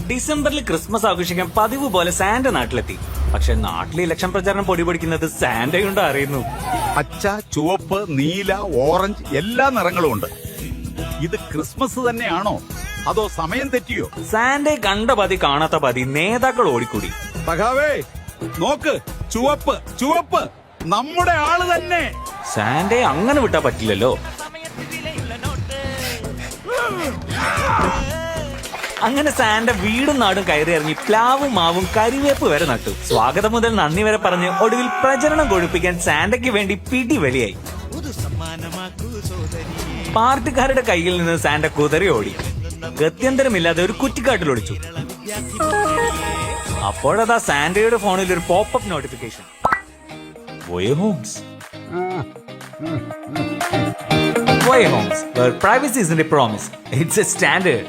ഡിസംബറിൽ ക്രിസ്മസ് ആഘോഷിക്കാൻ പതിവ് പോലെ സാന്റ നാട്ടിലെത്തി. പക്ഷെ നാട്ടിലെ ഇലക്ഷൻ പ്രചാരണം പൊടിപൊടിക്കുന്നത് സാന്റയുണ്ട് അറിയുന്നു. പച്ച, ചുവപ്പ്, നീല, ഓറഞ്ച് എല്ലാ നിറങ്ങളും ഉണ്ട്. ഇത് ക്രിസ്മസ് തന്നെയാണോ അതോ സമയം തെറ്റിയോ? സാന്റയെ കണ്ട പതി കാണാത്ത പതി നേതാക്കൾ ഓടിക്കൂടി. സഖാവേ നോക്ക്, ചുവപ്പ് ചുവപ്പ്, നമ്മുടെ ആള് തന്നെ. സാന്റയെ അങ്ങനെ വിട്ടാ പറ്റില്ലല്ലോ. അങ്ങനെ സാന്റ വീടും നാടും കയറി ഇറങ്ങി പ്ലാവും മാവും കരിവേപ്പ് വരെ നട്ടു. സ്വാഗതം മുതൽ നന്ദി വരെ പറഞ്ഞ് ഒടുവിൽ പ്രചരണം കൊഴുപ്പിക്കാൻ സാന്റയ്ക്ക് വേണ്ടി പിടിവലിയായി. പാർട്ടിക്കാരുടെ കയ്യിൽ നിന്ന് സാന്റ കുതറി ഓടി. ഗത്യന്തരമില്ലാതെ ഒരു കുറ്റിക്കാട്ടിലൊളിച്ചു. അപ്പോഴതാ സാന്റയുടെ ഫോണിൽ ഒരു popup notification. Voya Homes. Voya Homes, where privacy isn't a promise, it's a standard.